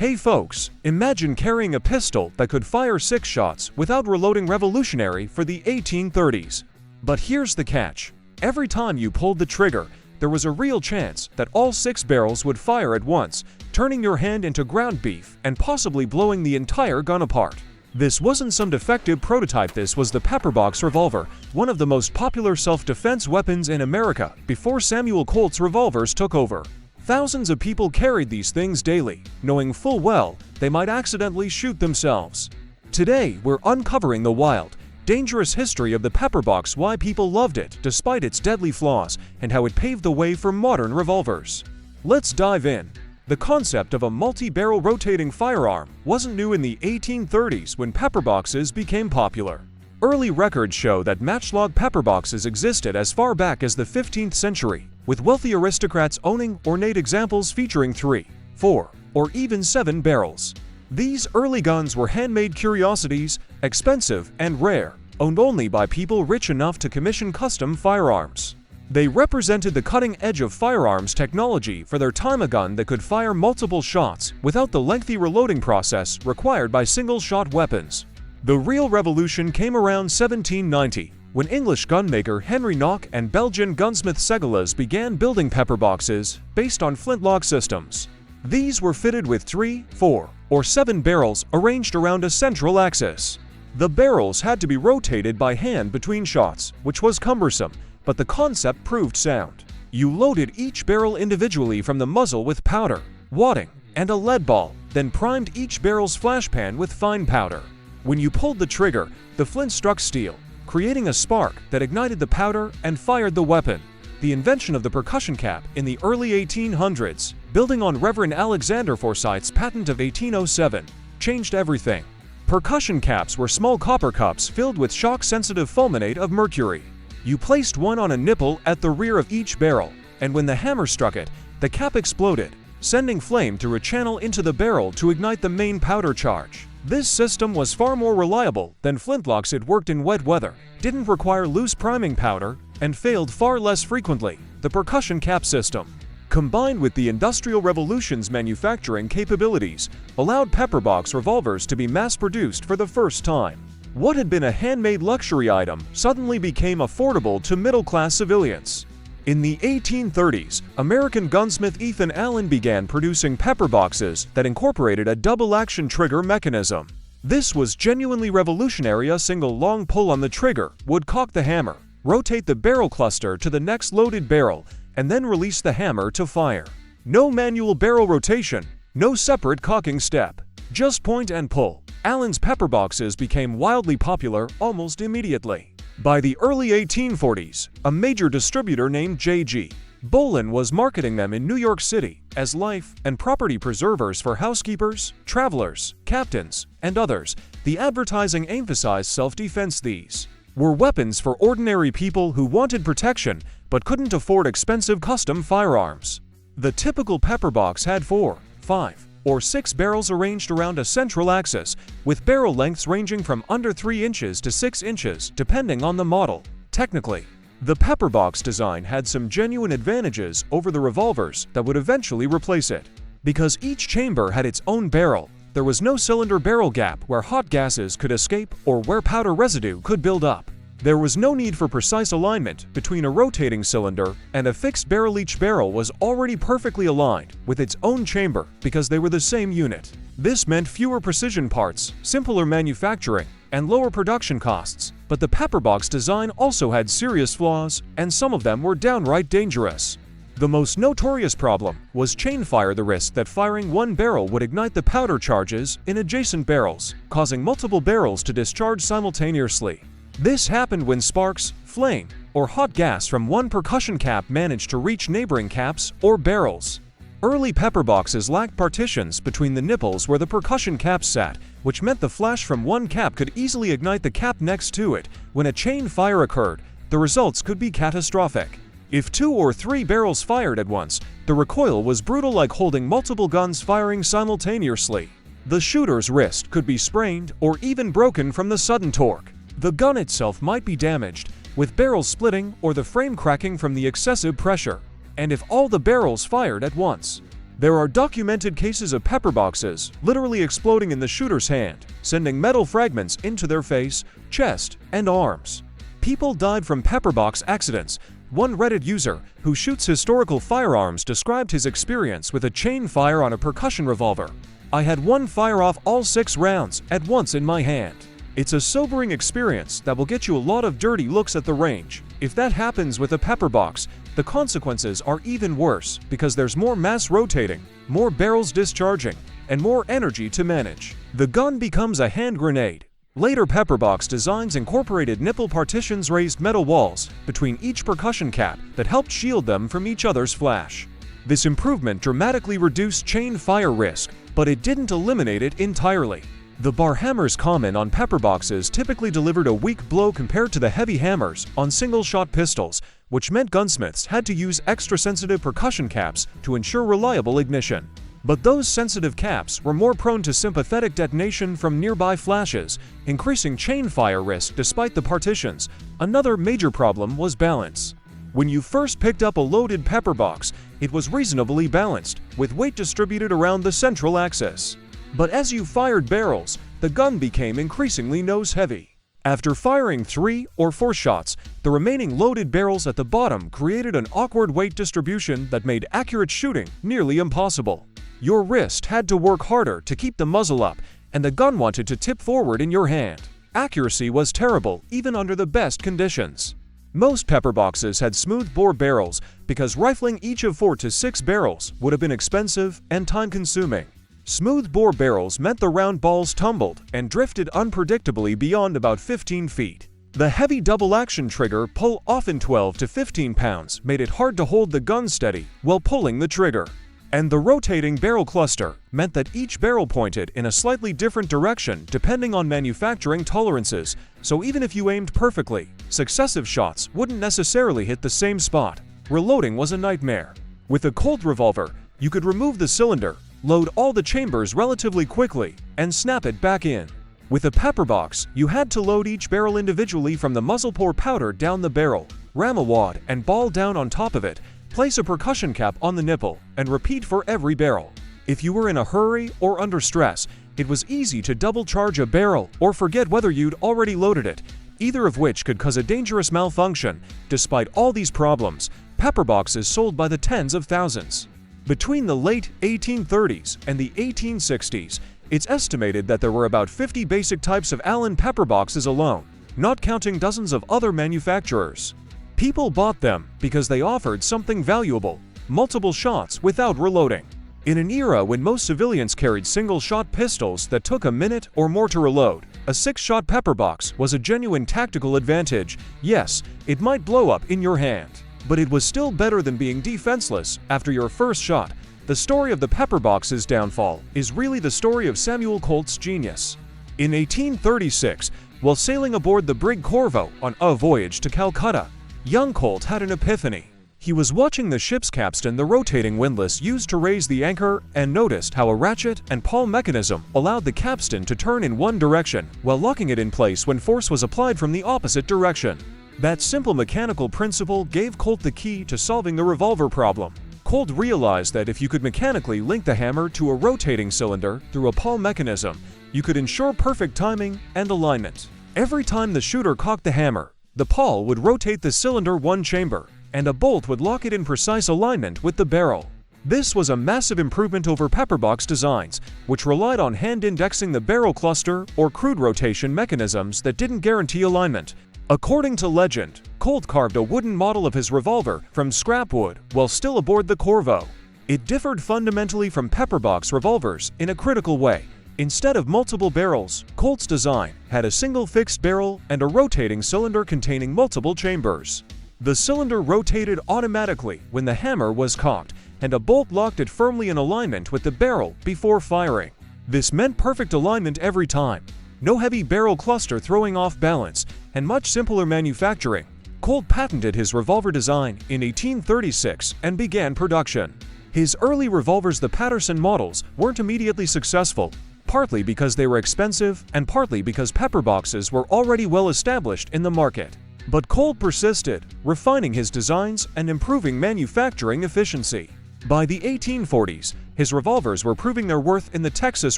Hey folks, imagine carrying a pistol that could fire 6 shots without reloading, revolutionary for the 1830s. But here's the catch. Every time you pulled the trigger, there was a real chance that all 6 barrels would fire at once, turning your hand into ground beef and possibly blowing the entire gun apart. This wasn't some defective prototype. This was the pepperbox revolver, one of the most popular self-defense weapons in America before Samuel Colt's revolvers took over. Thousands of people carried these things daily, knowing full well they might accidentally shoot themselves. Today, we're uncovering the wild, dangerous history of the pepperbox, why people loved it despite its deadly flaws, and how it paved the way for modern revolvers. Let's dive in. The concept of a multi-barrel rotating firearm wasn't new in the 1830s when pepperboxes became popular. Early records show that matchlock pepperboxes existed as far back as the 15th century, with wealthy aristocrats owning ornate examples featuring 3, 4, or even 7 barrels. These early guns were handmade curiosities, expensive and rare, owned only by people rich enough to commission custom firearms. They represented the cutting edge of firearms technology for their time, a gun that could fire multiple shots without the lengthy reloading process required by single-shot weapons. The real revolution came around 1790, when English gunmaker Henry Nock and Belgian gunsmith Segulas began building pepperboxes based on flintlock systems. These were fitted with 3, 4, or 7 barrels arranged around a central axis. The barrels had to be rotated by hand between shots, which was cumbersome, but the concept proved sound. You loaded each barrel individually from the muzzle with powder, wadding, and a lead ball, then primed each barrel's flashpan with fine powder. When you pulled the trigger, the flint struck steel, creating a spark that ignited the powder and fired the weapon. The invention of the percussion cap in the early 1800s, building on Reverend Alexander Forsyth's patent of 1807, changed everything. Percussion caps were small copper cups filled with shock-sensitive fulminate of mercury. You placed one on a nipple at the rear of each barrel, and when the hammer struck it, the cap exploded, sending flame through a channel into the barrel to ignite the main powder charge. This system was far more reliable than flintlocks. It worked in wet weather, didn't require loose priming powder, and failed far less frequently. The percussion cap system, combined with the Industrial Revolution's manufacturing capabilities, allowed pepperbox revolvers to be mass-produced for the first time. What had been a handmade luxury item suddenly became affordable to middle-class civilians. In the 1830s, American gunsmith Ethan Allen began producing pepperboxes that incorporated a double-action trigger mechanism. This was genuinely revolutionary. A single long pull on the trigger would cock the hammer, rotate the barrel cluster to the next loaded barrel, and then release the hammer to fire. No manual barrel rotation, no separate cocking step, just point and pull. Allen's pepperboxes became wildly popular almost immediately. By the early 1840s, a major distributor named J.G. Bolin was marketing them in New York City as life and property preservers for housekeepers, travelers, captains, and others. The advertising emphasized self-defense. These were weapons for ordinary people who wanted protection but couldn't afford expensive custom firearms. The typical pepperbox had 4, 5, or 6 barrels arranged around a central axis, with barrel lengths ranging from under 3 inches to 6 inches, depending on the model. Technically, the pepperbox design had some genuine advantages over the revolvers that would eventually replace it. Because each chamber had its own barrel, there was no cylinder barrel gap where hot gases could escape or where powder residue could build up. There was no need for precise alignment between a rotating cylinder and a fixed barrel. Each barrel was already perfectly aligned with its own chamber because they were the same unit. This meant fewer precision parts, simpler manufacturing, and lower production costs. But the pepperbox design also had serious flaws, and some of them were downright dangerous. The most notorious problem was chain fire, the risk that firing one barrel would ignite the powder charges in adjacent barrels, causing multiple barrels to discharge simultaneously. This happened when sparks, flame, or hot gas from one percussion cap managed to reach neighboring caps or barrels. Early pepperboxes lacked partitions between the nipples where the percussion caps sat, which meant the flash from one cap could easily ignite the cap next to it. When a chain fire occurred, the results could be catastrophic. If 2 or 3 barrels fired at once, the recoil was brutal, like holding multiple guns firing simultaneously. The shooter's wrist could be sprained or even broken from the sudden torque. The gun itself might be damaged, with barrels splitting or the frame cracking from the excessive pressure. And if all the barrels fired at once, There are documented cases of pepperboxes literally exploding in the shooter's hand, sending metal fragments into their face, chest, and arms. People died from pepperbox accidents. One Reddit user, who shoots historical firearms, described his experience with a chain fire on a percussion revolver. "I had one fire off all 6 rounds at once in my hand. It's a sobering experience that will get you a lot of dirty looks at the range. If that happens with a pepperbox, the consequences are even worse because there's more mass rotating, more barrels discharging, and more energy to manage. The gun becomes a hand grenade." Later pepperbox designs incorporated nipple partitions, raised metal walls between each percussion cap that helped shield them from each other's flash. This improvement dramatically reduced chain fire risk, but it didn't eliminate it entirely. The bar hammers common on pepperboxes typically delivered a weak blow compared to the heavy hammers on single-shot pistols, which meant gunsmiths had to use extra-sensitive percussion caps to ensure reliable ignition. But those sensitive caps were more prone to sympathetic detonation from nearby flashes, increasing chain fire risk despite the partitions. Another major problem was balance. When you first picked up a loaded pepperbox, it was reasonably balanced, with weight distributed around the central axis. But as you fired barrels, the gun became increasingly nose-heavy. After firing 3 or 4 shots, the remaining loaded barrels at the bottom created an awkward weight distribution that made accurate shooting nearly impossible. Your wrist had to work harder to keep the muzzle up, and the gun wanted to tip forward in your hand. Accuracy was terrible even under the best conditions. Most pepperboxes had smooth bore barrels because rifling each of 4 to 6 barrels would have been expensive and time-consuming. Smooth bore barrels meant the round balls tumbled and drifted unpredictably beyond about 15 feet. The heavy double-action trigger pull, often 12 to 15 pounds, made it hard to hold the gun steady while pulling the trigger. And the rotating barrel cluster meant that each barrel pointed in a slightly different direction depending on manufacturing tolerances, so even if you aimed perfectly, successive shots wouldn't necessarily hit the same spot. Reloading was a nightmare. With a Colt revolver, you could remove the cylinder, load all the chambers relatively quickly, and snap it back in. With a pepperbox, you had to load each barrel individually from the muzzle, pour powder down the barrel, ram a wad and ball down on top of it, place a percussion cap on the nipple, and repeat for every barrel. If you were in a hurry or under stress, it was easy to double charge a barrel or forget whether you'd already loaded it, either of which could cause a dangerous malfunction. Despite all these problems, pepperboxes sold by the tens of thousands. Between the late 1830s and the 1860s, it's estimated that there were about 50 basic types of Allen pepperboxes alone, not counting dozens of other manufacturers. People bought them because they offered something valuable: multiple shots without reloading. In an era when most civilians carried single-shot pistols that took a minute or more to reload, a 6-shot pepperbox was a genuine tactical advantage. Yes, it might blow up in your hand, but it was still better than being defenseless after your first shot. The story of the pepperbox's downfall is really the story of Samuel Colt's genius. In 1836, while sailing aboard the brig Corvo on a voyage to Calcutta, young Colt had an epiphany. He was watching the ship's capstan, the rotating windlass used to raise the anchor, and noticed how a ratchet and pawl mechanism allowed the capstan to turn in one direction while locking it in place when force was applied from the opposite direction. That simple mechanical principle gave Colt the key to solving the revolver problem. Colt realized that if you could mechanically link the hammer to a rotating cylinder through a pawl mechanism, you could ensure perfect timing and alignment. Every time the shooter cocked the hammer, the pawl would rotate the cylinder one chamber, and a bolt would lock it in precise alignment with the barrel. This was a massive improvement over pepperbox designs, which relied on hand-indexing the barrel cluster or crude rotation mechanisms that didn't guarantee alignment. According to legend, Colt carved a wooden model of his revolver from scrap wood while still aboard the Corvo. It differed fundamentally from pepperbox revolvers in a critical way. Instead of multiple barrels, Colt's design had a single fixed barrel and a rotating cylinder containing multiple chambers. The cylinder rotated automatically when the hammer was cocked, and a bolt locked it firmly in alignment with the barrel before firing. This meant perfect alignment every time. No heavy barrel cluster throwing off balance, and much simpler manufacturing. Colt patented his revolver design in 1836 and began production. His early revolvers, the Patterson models, weren't immediately successful, partly because they were expensive and partly because pepperboxes were already well established in the market. But Colt persisted, refining his designs and improving manufacturing efficiency. By the 1840s, His revolvers were proving their worth in the Texas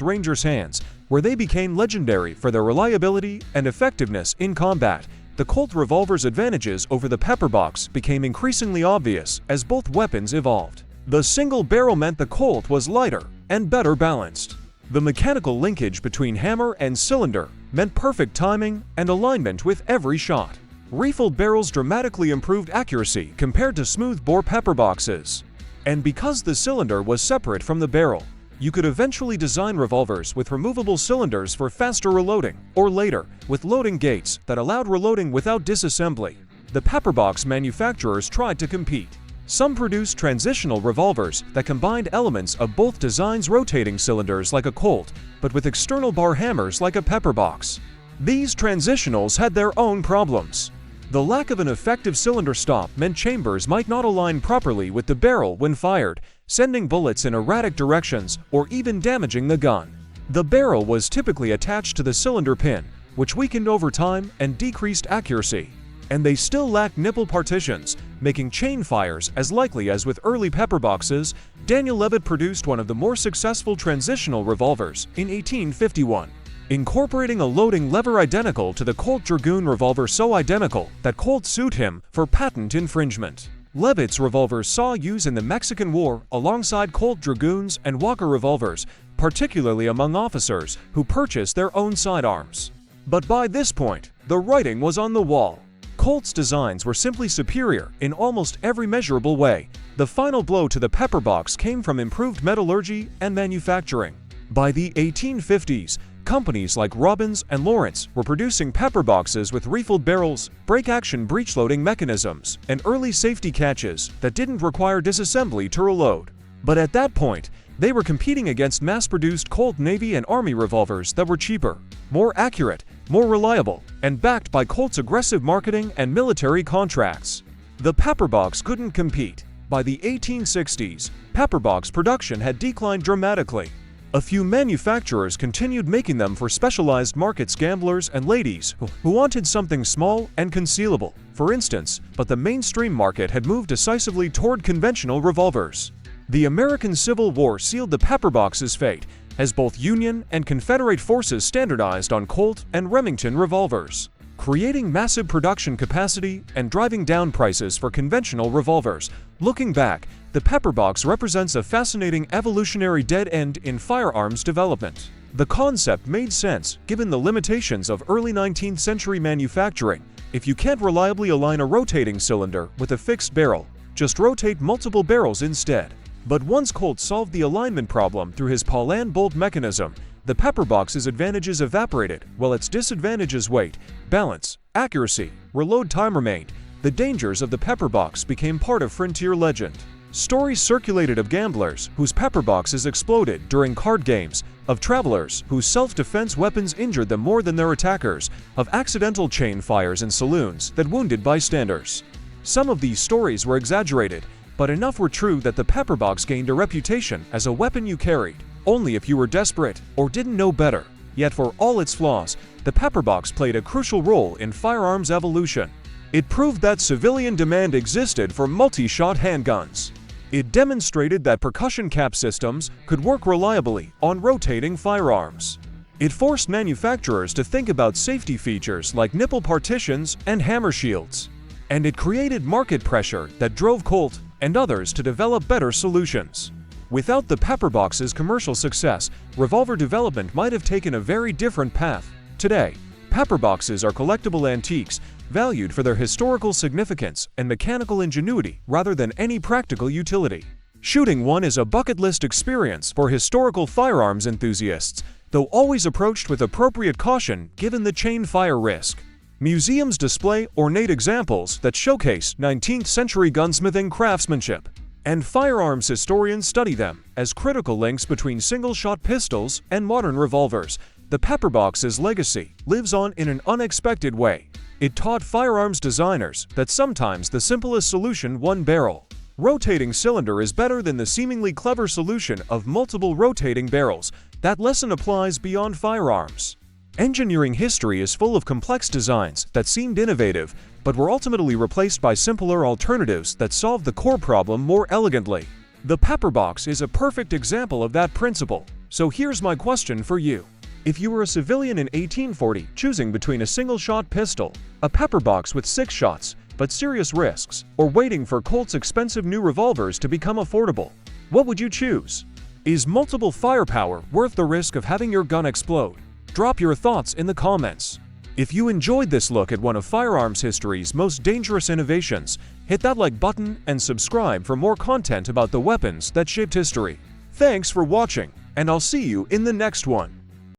Rangers' hands, where they became legendary for their reliability and effectiveness in combat. The Colt revolver's advantages over the pepperbox became increasingly obvious as both weapons evolved. The single barrel meant the Colt was lighter and better balanced. The mechanical linkage between hammer and cylinder meant perfect timing and alignment with every shot. Refilled barrels dramatically improved accuracy compared to smooth-bore pepperboxes. And because the cylinder was separate from the barrel, you could eventually design revolvers with removable cylinders for faster reloading, or later, with loading gates that allowed reloading without disassembly. The pepperbox manufacturers tried to compete. Some produced transitional revolvers that combined elements of both designs, rotating cylinders like a Colt, but with external bar hammers like a pepperbox. These transitionals had their own problems. The lack of an effective cylinder stop meant chambers might not align properly with the barrel when fired, sending bullets in erratic directions or even damaging the gun. The barrel was typically attached to the cylinder pin, which weakened over time and decreased accuracy. And they still lacked nipple partitions, making chain fires as likely as with early pepperboxes. Daniel Levitt produced one of the more successful transitional revolvers in 1851. Incorporating a loading lever identical to the Colt Dragoon revolver, so identical that Colt sued him for patent infringement. Levitt's revolvers saw use in the Mexican War alongside Colt Dragoons and Walker revolvers, particularly among officers who purchased their own sidearms. But by this point, the writing was on the wall. Colt's designs were simply superior in almost every measurable way. The final blow to the pepperbox came from improved metallurgy and manufacturing. By the 1850s, companies like Robbins and Lawrence were producing pepperboxes with refilled barrels, break-action breech-loading mechanisms, and early safety catches that didn't require disassembly to reload. But at that point, they were competing against mass-produced Colt Navy and Army revolvers that were cheaper, more accurate, more reliable, and backed by Colt's aggressive marketing and military contracts. The pepperbox couldn't compete. By the 1860s, pepperbox production had declined dramatically. A few manufacturers continued making them for specialized markets, gamblers and ladies who wanted something small and concealable, for instance, but the mainstream market had moved decisively toward conventional revolvers. The American Civil War sealed the pepperbox's fate, as both Union and Confederate forces standardized on Colt and Remington revolvers, creating massive production capacity and driving down prices for conventional revolvers. Looking back, the pepperbox represents a fascinating evolutionary dead end in firearms development. The concept made sense given the limitations of early 19th century manufacturing. If you can't reliably align a rotating cylinder with a fixed barrel, just rotate multiple barrels instead. But once Colt solved the alignment problem through his Paulan bolt mechanism, the pepperbox's advantages evaporated, while its disadvantages, weight, balance, accuracy, reload time remained. The dangers of the pepperbox became part of frontier legend. Stories circulated of gamblers whose pepperboxes exploded during card games, of travelers whose self-defense weapons injured them more than their attackers, of accidental chain fires in saloons that wounded bystanders. Some of these stories were exaggerated, but enough were true that the pepperbox gained a reputation as a weapon you carried only if you were desperate or didn't know better. Yet for all its flaws, the pepperbox played a crucial role in firearms evolution. It proved that civilian demand existed for multi-shot handguns. It demonstrated that percussion cap systems could work reliably on rotating firearms. It forced manufacturers to think about safety features like nipple partitions and hammer shields. And it created market pressure that drove Colt and others to develop better solutions. Without the pepperbox's commercial success, revolver development might have taken a very different path. Today, pepperboxes are collectible antiques, valued for their historical significance and mechanical ingenuity rather than any practical utility. Shooting one is a bucket list experience for historical firearms enthusiasts, though always approached with appropriate caution given the chain fire risk. Museums display ornate examples that showcase 19th century gunsmithing craftsmanship, and firearms historians study them as critical links between single-shot pistols and modern revolvers. The pepperbox's legacy lives on in an unexpected way. It taught firearms designers that sometimes the simplest solution, one barrel rotating cylinder, is better than the seemingly clever solution of multiple rotating barrels. That lesson applies beyond firearms. Engineering history is full of complex designs that seemed innovative, but were ultimately replaced by simpler alternatives that solved the core problem more elegantly. The pepperbox is a perfect example of that principle. So here's my question for you. If you were a civilian in 1840 choosing between a single-shot pistol, a pepperbox with 6 shots, but serious risks, or waiting for Colt's expensive new revolvers to become affordable, what would you choose? Is multiple firepower worth the risk of having your gun explode? Drop your thoughts in the comments. If you enjoyed this look at one of firearms history's most dangerous innovations, hit that like button and subscribe for more content about the weapons that shaped history. Thanks for watching, and I'll see you in the next one.